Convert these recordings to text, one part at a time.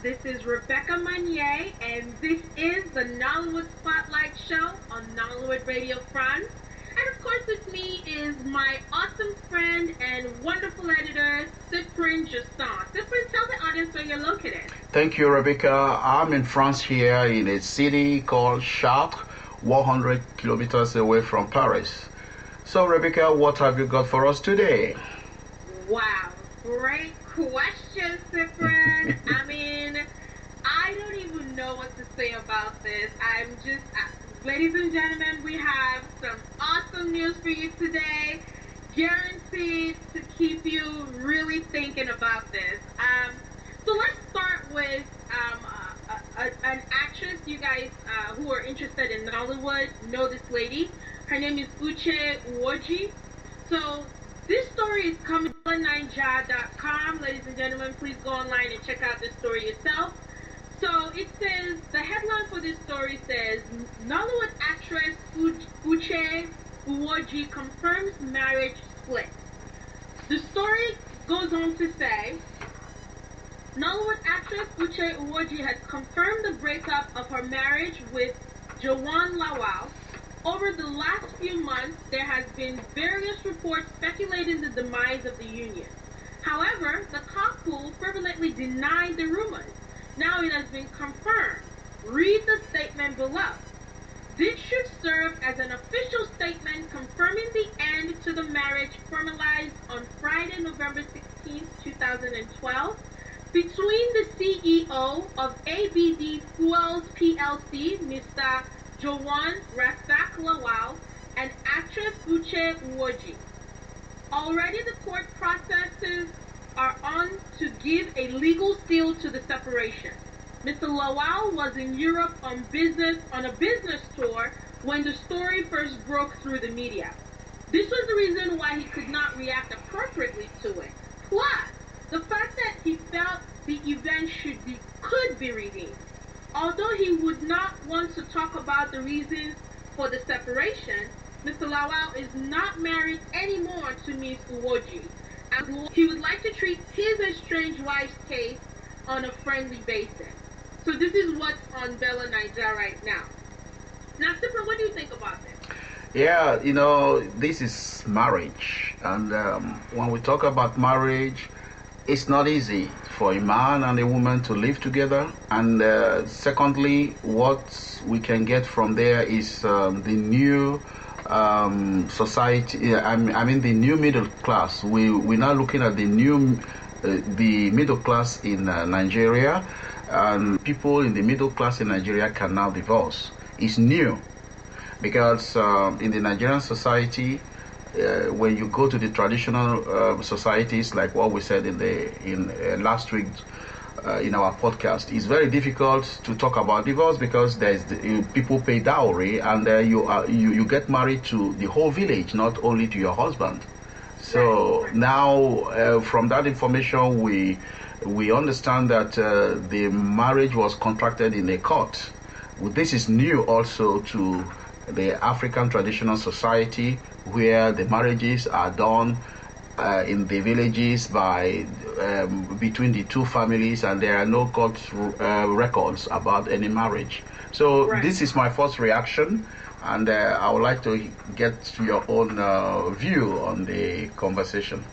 This is Rebecca Monyei, and this is the Nollywood Spotlight Show on Nollywood Radio France. And of course, with me is my awesome friend and wonderful editor, Cyprien Justin. Cyprien, tell the audience where you're located. Thank you, Rebecca. I'm in France here in a city called Chartres, 100 kilometers away from Paris. So, Rebecca, what have you got for us today? Wow, great question, Cyprien. I don't even know what to say about this. Ladies and gentlemen, we have some awesome news for you today, guaranteed to keep you really thinking about this. So let's start with an actress. You guys who are interested in Nollywood know this lady. Her name is Uche Iwuji. So this story is coming from Nigeria.com. Ladies and gentlemen, please go online and check out this story yourself. So it says, the headline for this story says, Nollywood actress Uche Iwuji confirms marriage split. The story goes on to say, Nollywood actress Uche Iwuji has confirmed the breakup of her marriage with Jawan Lawal. Over the last few months, there has been various reports speculating the demise of the union. However, the couple fervently denied the rumors. Now it has been confirmed. Read the statement below. This should serve as an official statement confirming the end to the marriage formalized on Friday, November 16, 2012, between the CEO of ABD Fuels PLC, Mr. Jawan Rasak Lawal, and actress Uche Iwuji. Already the court processes are on to give a legal seal to the separation. Mr. Lawal was in Europe on a business tour when the story first broke through the media. This was the reason why he could not react appropriately to it. Plus, the fact that he felt the event could be redeemed. Although he would not want to talk about the reasons for the separation, Mr. Lawal is not married anymore to Ms. Iwuji. He would like to treat his estranged wife's case on a friendly basis. So this is what's on Bella Nigeria right now. Now, Cyprien, what do you think about this? Yeah, this is marriage. And when we talk about marriage, it's not easy for a man and a woman to live together. And secondly, what we can get from there is the new society. The new middle class. We're now looking at the middle class in Nigeria, and people in the middle class in Nigeria can now divorce. It's new because in the Nigerian society, when you go to the traditional societies, like what we said in last week in our podcast, it's very difficult to talk about divorce because people pay dowry, and you get married to the whole village, not only to your husband. So now, from that information, we understand that the marriage was contracted in a court. This is new also to the African traditional society, where the marriages are done in the villages by between the two families, and there are no court records about any marriage. So This is my first reaction, and I would like to get your own view on the conversation.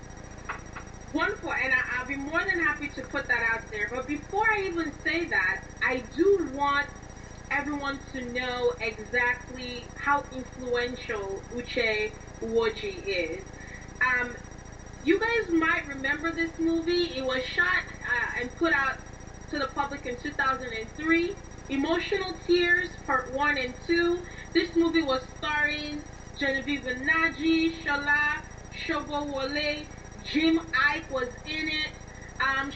Wonderful, and I'll be more than happy to put that out there. But before I even say that, I do want everyone to know exactly how influential Uche Iwuji is. You guys might remember this movie. It was shot and put out to the public in 2003. Emotional Tears, Part 1 and 2. This movie was starring Genevieve Naji, Shola, Shobowole, Jim Ike was in it.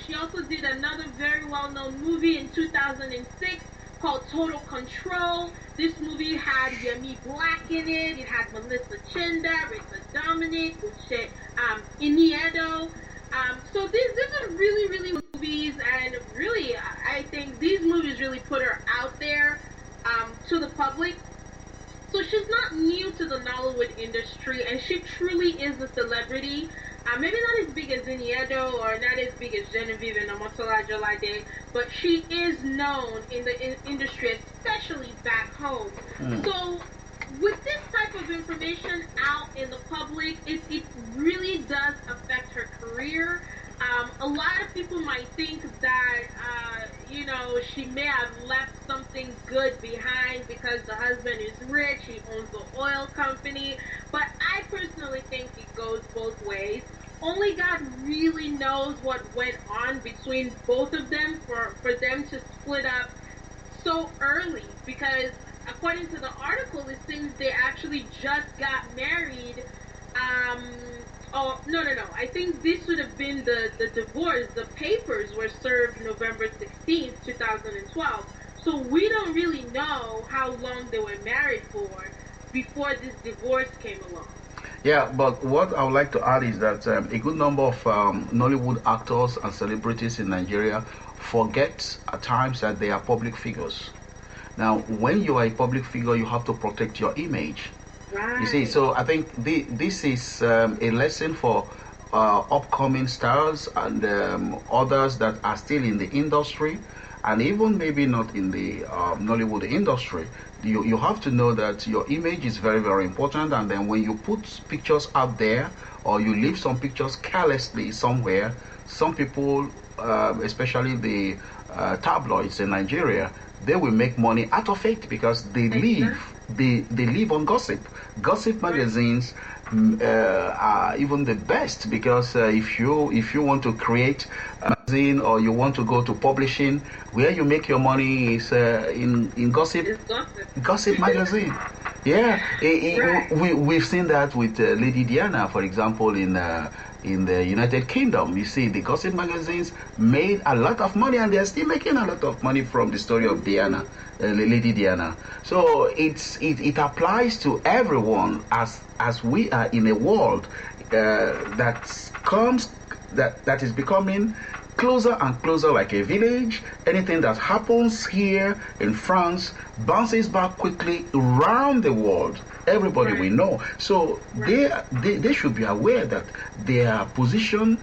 She also did another very well-known movie in 2006 called Total Control. This movie had Yemi Black in it. It had Melissa Chinda, Rita Dominic, Uche Iniedo. So these are really, really movies, and really, I think these movies really put her out there to the public. So she's not new to the Nollywood industry, and she truly is a celebrity. Maybe not as big as Iniedo or not as big as Genevieve and Omotola Jolade, but she is known in the industry, especially back home. So with this type of information out in the public, it really does affect her career. A lot of people might think that, she may have left something good behind because the husband is rich, he owns the oil company, but I personally think it goes both ways. Only God really knows what went on between both of them for them to split up so early, because according to the article, it seems they actually just got married. Oh, no. I think this would have been the divorce. The papers were served November 16th, 2012. So we don't really know how long they were married for before this divorce came along. Yeah, but what I would like to add is that a good number of Nollywood actors and celebrities in Nigeria forget at times that they are public figures. Now, when you are a public figure, you have to protect your image. Right. You see, so I think this is a lesson for upcoming stars and others that are still in the industry, and even maybe not in the Nollywood industry. You have to know that your image is very, very important, and then when you put pictures out there or you leave some pictures carelessly somewhere, some people, especially the tabloids in Nigeria, they will make money out of it because they live on gossip. Gossip magazines are even the best because if you want to create a magazine or you want to go to publishing, where you make your money is in gossip. Gossip magazine. Yeah, we've seen that with Lady Diana, for example, in the United Kingdom. You see, the gossip magazines made a lot of money, and they're still making a lot of money from the story of Diana, Lady Diana. So it applies to everyone as we are in a world that is becoming closer and closer like a village. Anything that happens here in France bounces back quickly around the world. Everybody we know. So they should be aware that their position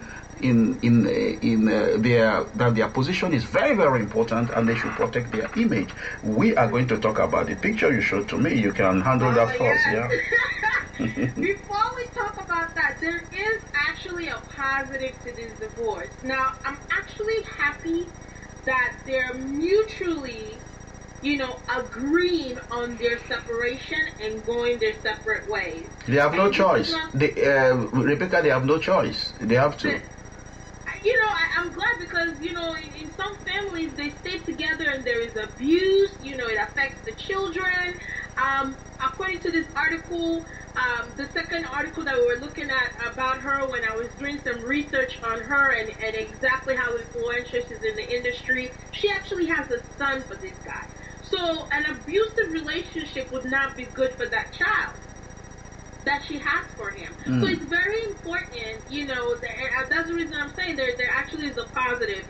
their position is very, very important, and they should protect their image. We are going to talk about the picture you showed to me. You can handle that first, yeah. Before we talk about that, there is actually a positive to this divorce. Now, I'm actually happy that they're mutually, agreeing on their separation and going their separate ways. They have no choice. Rebecca, they have no choice. They have to. I'm glad because, in some families, they stay together and there is abuse, it affects the children. According to this article, the second article that we were looking at about her, when I was doing some research on her and exactly how influential she is in the industry, she actually has a son for this guy. So an abusive relationship would not be good for that child that she has for him. So it's very important, that's the reason I'm saying there actually is a positive.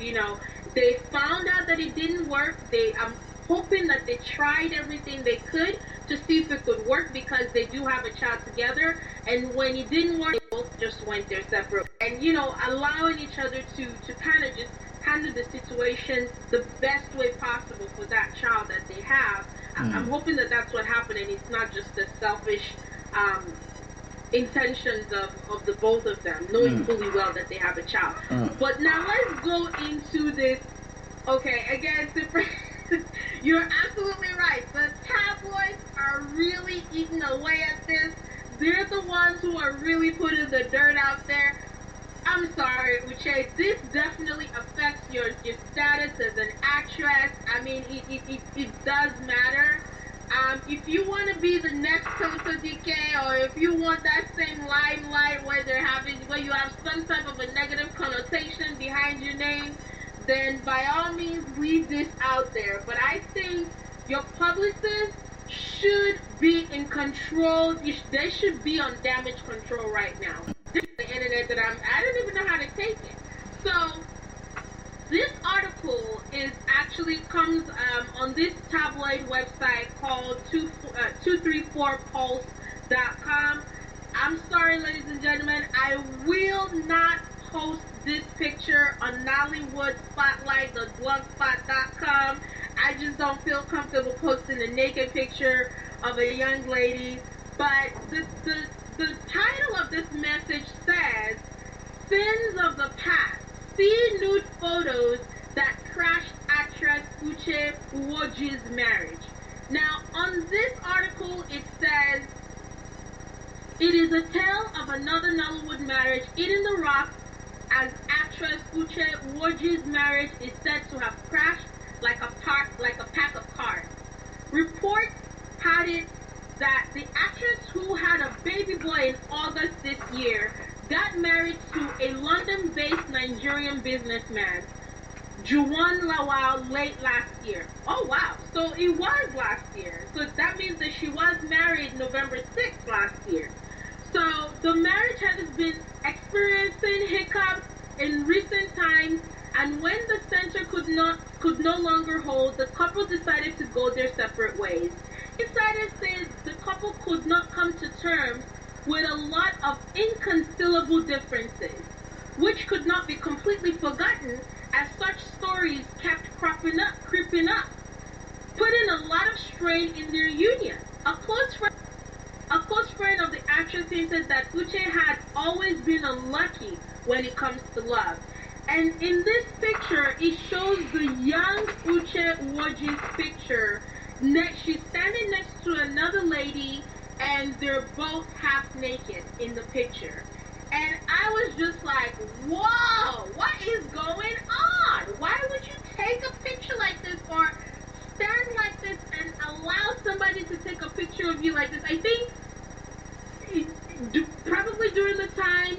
They found out that it didn't work. I'm hoping that they tried everything they could to see if it could work, because they do have a child together, and when it didn't work, they both just went their separate. And allowing each other to kind of just handle the situation the best way possible for that child that they have. I'm hoping that that's what happened, and it's not just the selfish intentions of the both of them, knowing fully well that they have a child. But now let's go into this. Okay, again, you're absolutely right. The tabloids are really eating away at this. They're the ones who are really putting the dirt out there. I'm sorry, Uche, this definitely affects your status as an actress. I mean, it does matter. If you want to be the next Toto DK, or if you want that same limelight where you have some type of a negative connotation behind your name, then by all means leave this out there. But I think your publicist should be in control. They should be on damage control right now. This is the internet that I don't even know how to take it. So this article comes on this tabloid website called 234pulse.com. I'm sorry, ladies and gentlemen, I will not post this picture on Nollywood Spotlight, the blogspot.com. I just don't feel comfortable posting a naked picture of a young lady. But the title of this message says, Sins of the Past. See nude photos that crashed actress Uche Iwuji's marriage. Now, on this article, it says, it is a tale of another Nollywood marriage eating the rocks as actress Uche Iwuji's marriage is said to have crashed like a pack of cards. Reports had it that the actress, who had a baby boy in August this year, got married to a London-based Nigerian businessman, Juwan Lawal, late last year. Oh wow, so it was last year. So that means that she was married November 6th last year. So the marriage has been experiencing hiccups in recent times, and when the center could no longer hold, the couple decided to go their separate ways. Insiders say the couple could not come to terms with a lot of inconcilable differences, which could not be completely forgotten as such stories kept creeping up, putting a lot of strain in their union. A close friend of the actress hinted that Uche had always been unlucky when it comes to love. And in this picture, it shows the young Uche Iwuji's picture. She's standing next to another lady, and they're both half naked in the picture. And I was just like, whoa, what is going on? Why would you take a picture like this or stand like this and allow somebody to take a picture of you like this? I think probably during the time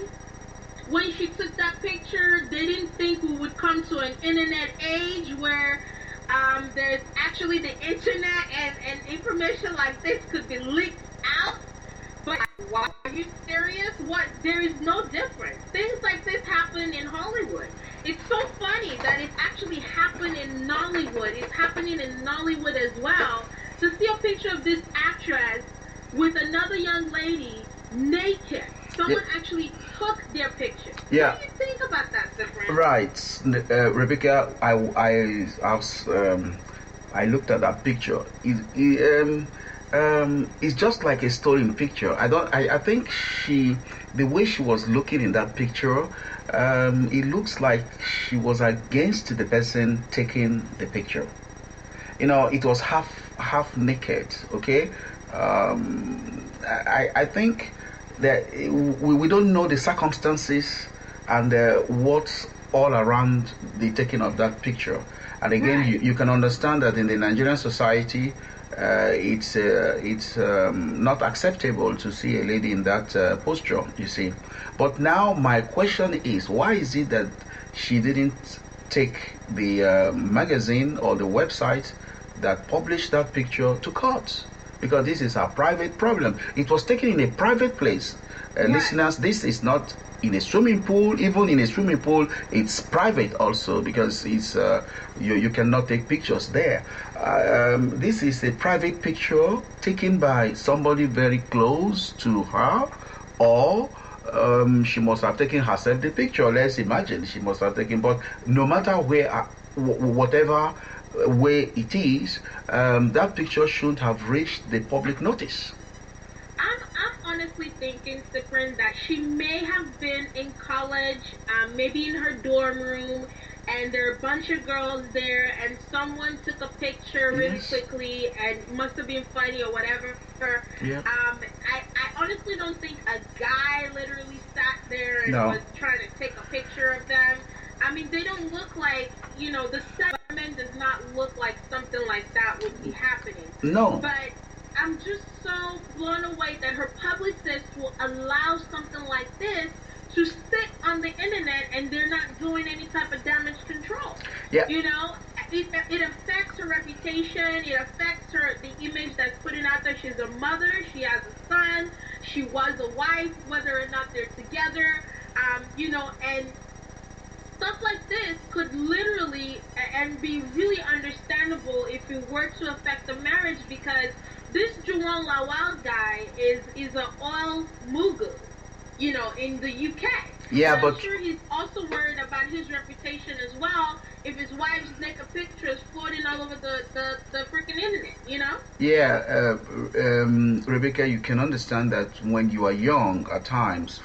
when she took that picture, they didn't think we would come to an internet age where there's actually the internet and information like this could be leaked out. But why are you serious? What? There is no difference. Things like this happen in Hollywood. It's so funny that it actually happened in Nollywood. It's happening in Nollywood as well. To see a picture of this actress with another young lady naked. Someone actually took their picture. Yeah. What do you think about that, Sifrin? Right, Rebecca. I looked at that picture. It's just like a stolen picture. I think the way she was looking in that picture, it looks like she was against the person taking the picture. You know, it was half naked. Okay. I think that we don't know the circumstances and what's all around the taking of that picture. And again, Right. you can understand that in the Nigerian society, it's not acceptable to see a lady in that posture, you see. But now my question is, why is it that she didn't take the magazine or the website that published that picture to court? Because this is a private problem. It was taken in a private place. Right. Listeners, this is not in a swimming pool. Even in a swimming pool, it's private also, because it's you cannot take pictures there. This is a private picture taken by somebody very close to her, or she must have taken herself the picture. Let's imagine she must have taken. But no matter where, whatever way it is, that picture shouldn't have reached the public notice. I'm honestly thinking, Sifrin, that she may have been in college, maybe in her dorm room, and there are a bunch of girls there, and someone took a picture really Yes. quickly, and it must have been funny or whatever. Yeah. I honestly don't think a guy literally sat there and No. was trying to take a picture of them. I mean, they don't look like, the segment does not look like something like that would be happening. No. But I'm just so blown away that her publicist will allow something like this to sit on the internet and they're not doing any type of damage control. Yeah. It affects her reputation. It affects the image that's putting out there. She's a mother. She has a son. She was a wife, whether or not they're together. And stuff like this could literally and be really understandable if it were to affect the marriage, because this Juwan Lawal guy is an oil mogul, in the UK. Yeah, but I'm but sure he's also worried about his reputation as well. If his wife's naked pictures floating all over the freaking internet. yeah, Rebecca, you can understand that when you are young, at times,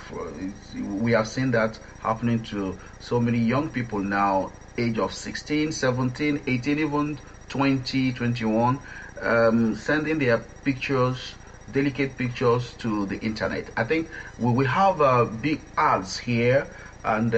we have seen that happening to so many young people now, age of 16, 17, 18, even 20, 21, sending their pictures, delicate pictures to the internet. I think we will have big ads here, and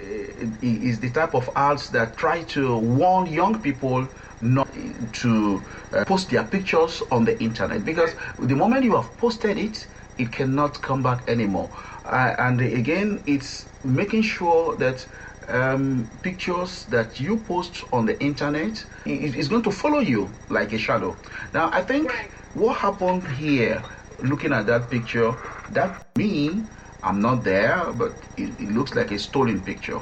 it is the type of ads that try to warn young people not to post their pictures on the internet, because the moment you have posted it, it cannot come back anymore. And again, it's making sure that pictures that you post on the internet is going to follow you like a shadow. Now, I think what happened here, looking at that picture, that me, I'm not there, but it looks like a stolen picture.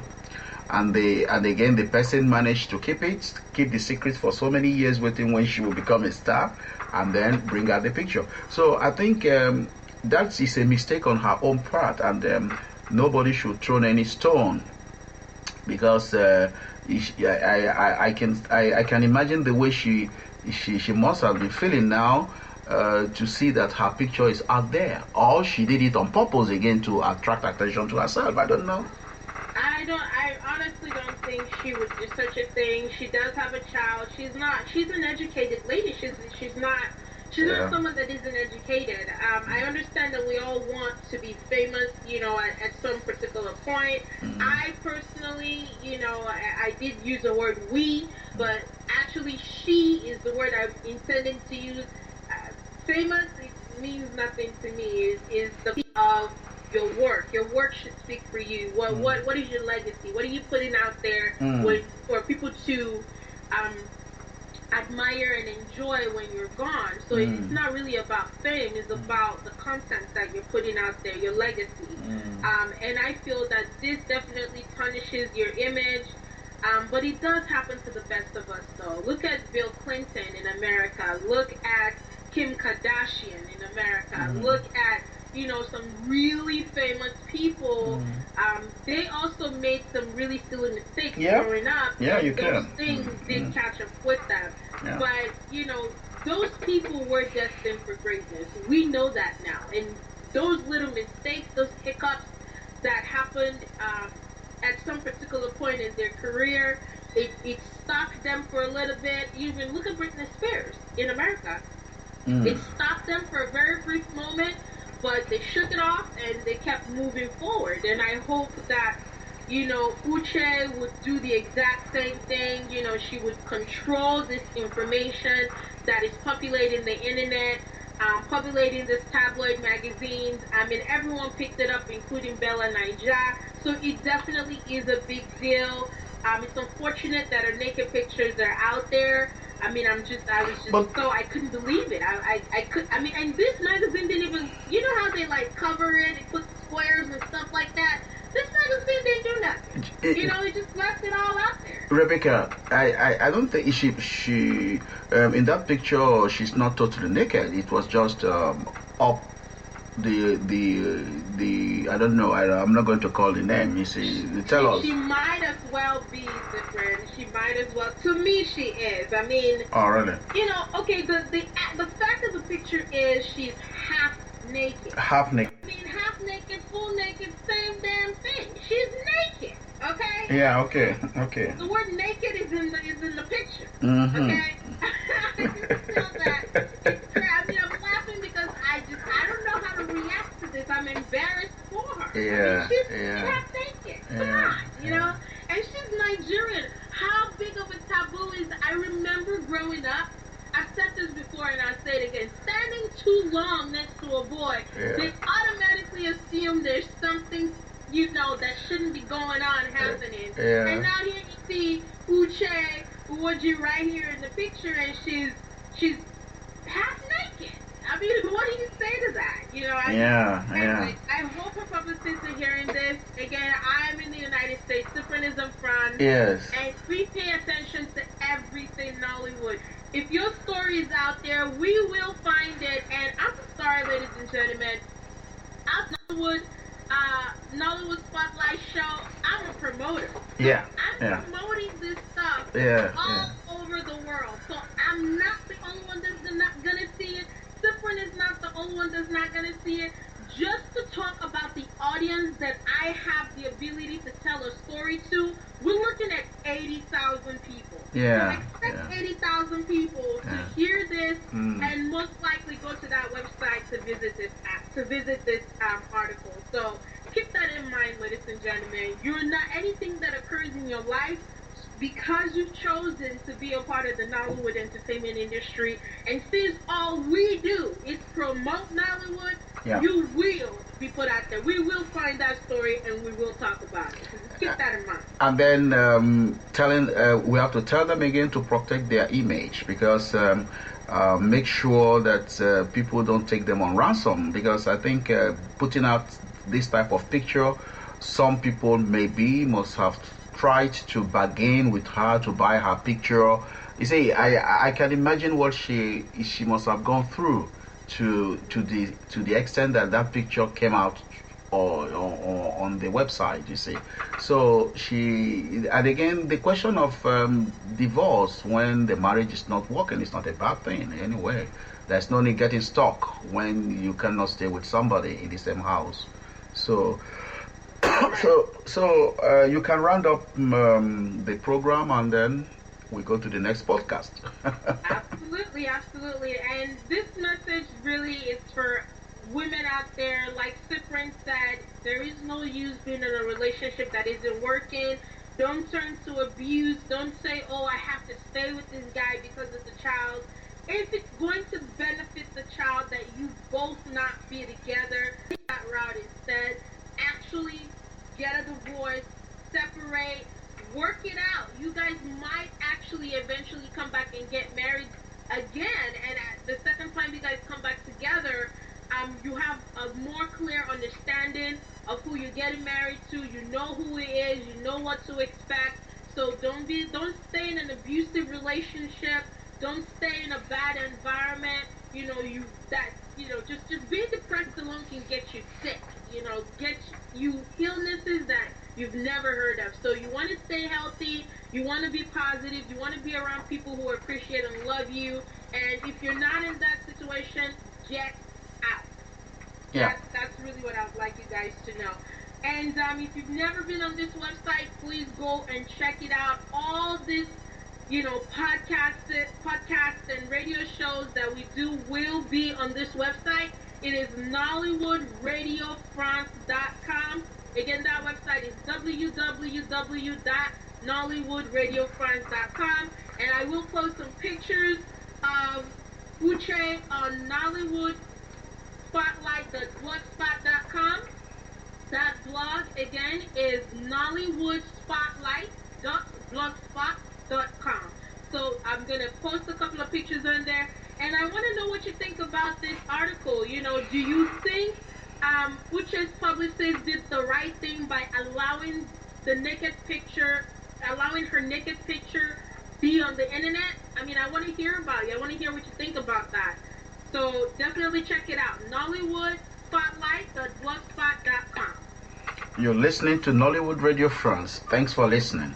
And again, the person managed to keep the secret for so many years, waiting when she will become a star, and then bring out the picture. So I think that is a mistake on her own part, and nobody should throw any stone, because I can imagine the way she must have been feeling now, to see that her picture is out there, or she did it on purpose again to attract attention to herself. I don't know. I honestly don't think she would do such a thing. She does have a child. She's an educated lady. She's not someone that isn't educated. I understand that we all want to be famous, at some particular point. I personally, I did use the word we, but actually she is the word I'm intending to use. Famous, it means nothing to me. Is the of your work. Your work should speak for you. What is your legacy? What are you putting out there for people to admire and enjoy when you're gone? So it's not really about fame. It's about the content that you're putting out there, your legacy. And I feel that this definitely tarnishes your image. But it does happen to the best of us, though. Look at Bill Clinton in America. Look at Kim Kardashian in America. Look at some really famous people. They also made some really silly mistakes growing up. Yeah, you those can. things did catch up with them. Yeah. But, those people were destined for greatness. We know that now. And those little mistakes, those hiccups that happened at some particular point in their career, it stopped them for a little bit. Even look at Britney Spears in America. It stopped them for a very brief moment, but they shook it off and they kept moving forward. And I hope that, Uche would do the exact same thing. She would control this information that is populating the internet, populating this tabloid magazines. I mean, everyone picked it up, including Bella Naija. So it definitely is a big deal. It's unfortunate that her naked pictures are out there. I mean, I couldn't believe it. And this magazine didn't even, how they cover it and put squares and stuff like that. This magazine didn't do nothing. It just left it all out there. Rebecca, I don't think she in that picture she's not totally naked. It was just up the I don't know. I'm not going to call the name. You see, tell us. She might as well be different. She might as well. To me, she is. I mean. Oh, really? Okay. The fact of the picture is she's half naked. Half naked. I mean, half naked, full naked, same damn thing. She's naked. Okay. Yeah. Okay. The word naked is in the picture. Okay. Feel that. I mean, I'm laughing because I don't know how to react to this. I'm embarrassed for her. Yeah. She's half naked. Come on, And she's Nigerian. How big of a taboo is? I remember growing up. I've said this before and I'll say it again. Standing too long next to a boy, they automatically assume there's something, that shouldn't be going on happening. Yeah. And now here you see Uche Iwuji right here in the picture, and she's half naked. I mean, what do you say to that? Anyway, I hope her publicists are hearing this. Again, I'm in the United States. Different is in France. Yes. And we pay attention to everything Nollywood. If your story is out there, we will find it gentlemen, I'm Nollywood Spotlight Show. I'm a promoter. Yeah. I'm promoting this stuff all over the world. So I'm not the only one that's not gonna see it. Cyprian is not the only one that's not gonna see it. Just to talk about the audience that I have the ability to tell a story to, we're looking at 80,000 people. Yeah. So expect 80,000 people to hear this and most likely go to that website to visit this article. So keep that in mind, ladies and gentlemen. You're not anything that occurs in your life because you've chosen to be a part of the Nollywood entertainment industry, and since all we do is promote Nollywood, you will be put out there. We will find that story and we will talk about it. So just keep that in mind. And then we have to tell them again to protect their image, because make sure that people don't take them on ransom, because I think putting out this type of picture, some people must have tried to bargain with her to buy her picture. You see, I can imagine what she must have gone through to the extent that picture came out or on the website. You see, so and again, the question of divorce when the marriage is not working is not a bad thing anyway. There's no need getting stuck when you cannot stay with somebody in the same house. So you can round up the program and then we go to the next podcast. Absolutely. And this message really is for women out there. Like Cyprian said, there is no use being in a relationship that isn't working. Don't turn to abuse. Don't say, oh, I have to stay with this guy because of the child. If it's going to benefit the child that you both not be together, take that route instead. Actually get a divorce, separate, work it out. You guys might actually eventually come back and get married again, and at the second time you guys come back together, you have a more clear understanding of who you're getting married to. You know who he is, you know what to expect. So don't stay in an abusive relationship, don't stay in a bad environment. Just being depressed alone can get you sick, get you illnesses that you've never heard of. So you want to stay healthy, you want to be positive, you want to be around people who appreciate and love you. And if you're not in that situation, get out. Yeah. That's really what I would like you guys to know. And if you've never been on this website, please go and check it out. All this, podcasts and radio shows that we do will be on this website. It is NollywoodRadioFrance.com. Again, that website is www.NollywoodRadioFrance.com. And I will post some pictures of Uche on Nollywood Spotlight.blogspot.com. That blog again is NollywoodSpotlight.blogspot.com. So I'm gonna post a couple of pictures on there, and I want to know what you think about this article. Do you think Uche's publicist did the right thing by allowing her naked picture be on the internet? I mean, I want to hear about you. I want to hear what you think about that. So definitely check it out. NollywoodSpotlight.blogspot.com. You're listening to Nollywood Radio France. Thanks for listening.